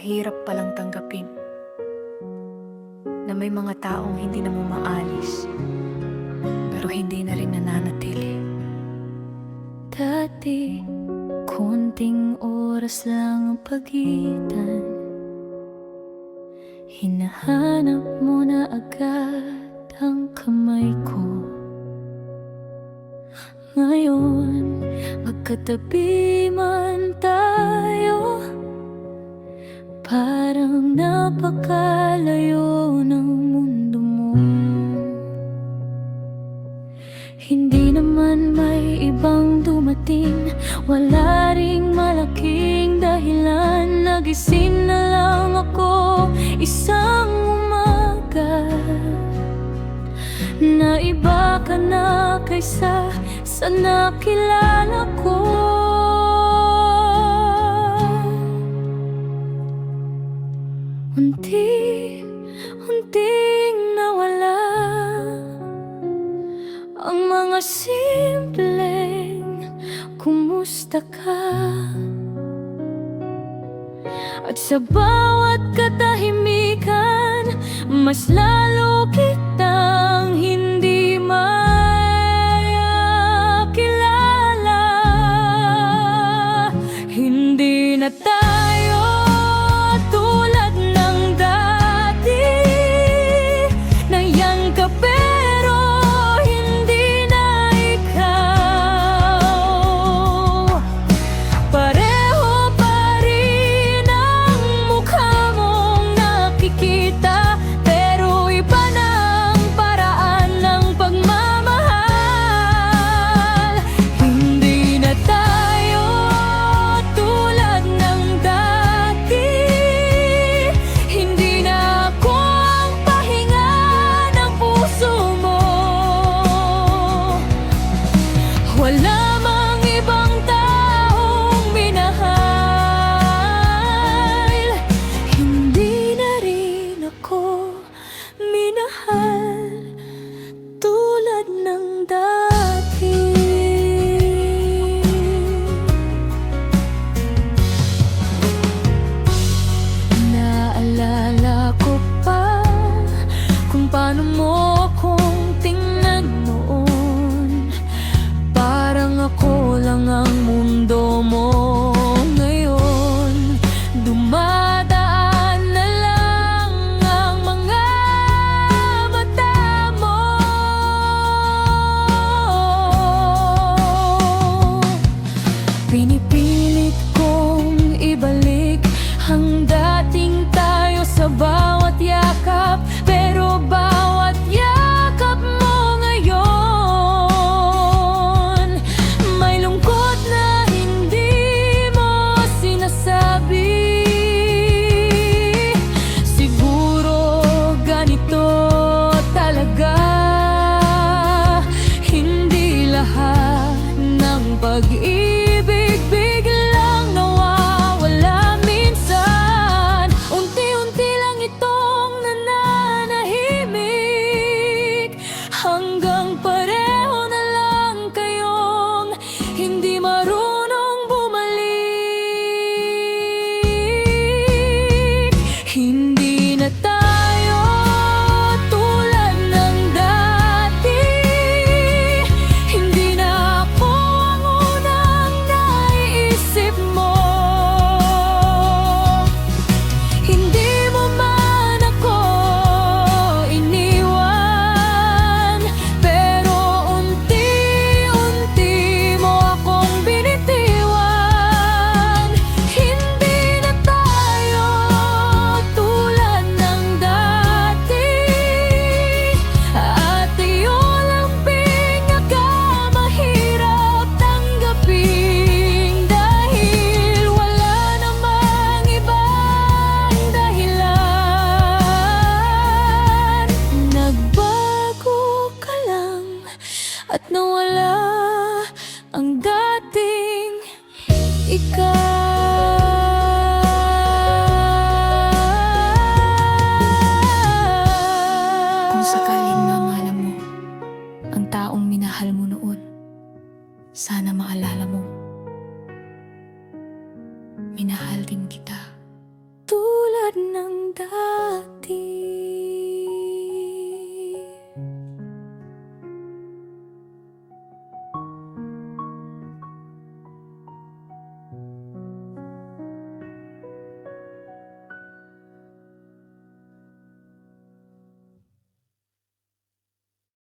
Mahirap palang tanggapin na may mga taong hindi na mo maalis, pero hindi na rin nananatili. Dati, konting oras lang ang pagitan, hinahanap mo na agad ang kamay ko. Ngayon, magkatabi man tayo, parang napakalayo ng mundo mo. Hindi naman may ibang dumating, wala ring malaking dahilan. Nagising na lang ako isang umaga, na iba ka na kaysa sa nakilala ko. Unti-unting nawala ang mga simpleng kumusta ka, at sa bawat katahimikan mas lalo kitang hindi makilala. Hindi na tayo tulad ng dati, nayangka pero hindi na ikaw. Pareho pa rin ang mukha mong nakikita, pero iba na ang paraan ng pagmamahal. Hindi na tayo tulad ng dati, hindi na ako ang pahinga ng puso mo. Wala mang ibang taong minahal, hindi na rin ako minahal tulad ng dati. Naalala ko pa kung paano mo akong tingnan noon, parang ako lang ang mundo mo. Ngayon, dumadaan na lang ang mga mata mo. Pinipilit kong ibalik ang dating tayo sa bawat yakap, pero bawat yakap mo ngayon may lungkot na hindi mo sinasabi. Siguro ganito talaga, hindi lahat ng pag-ibig biglang nawawala. Minsan, unti-unti lang itong nananahimik, hanggang pareho na lang kayong hindi marunong bumalik. Hindi na tayo tulad ng dati, hindi na ako ang unang naiisip mo. Hindi mo man ako iniwan, pero unti-unti mo akong binitiwan. Hindi na tayo tulad ng dati, at iyon ang pinakamahirap tanggapin, dahil wala namang ibang dahilan. Nagbago ka lang at nawala ang dating ikaw. Kung sakaling mamahala mo ang taong minahal mo noon, sana maalala mo, minahal din kita.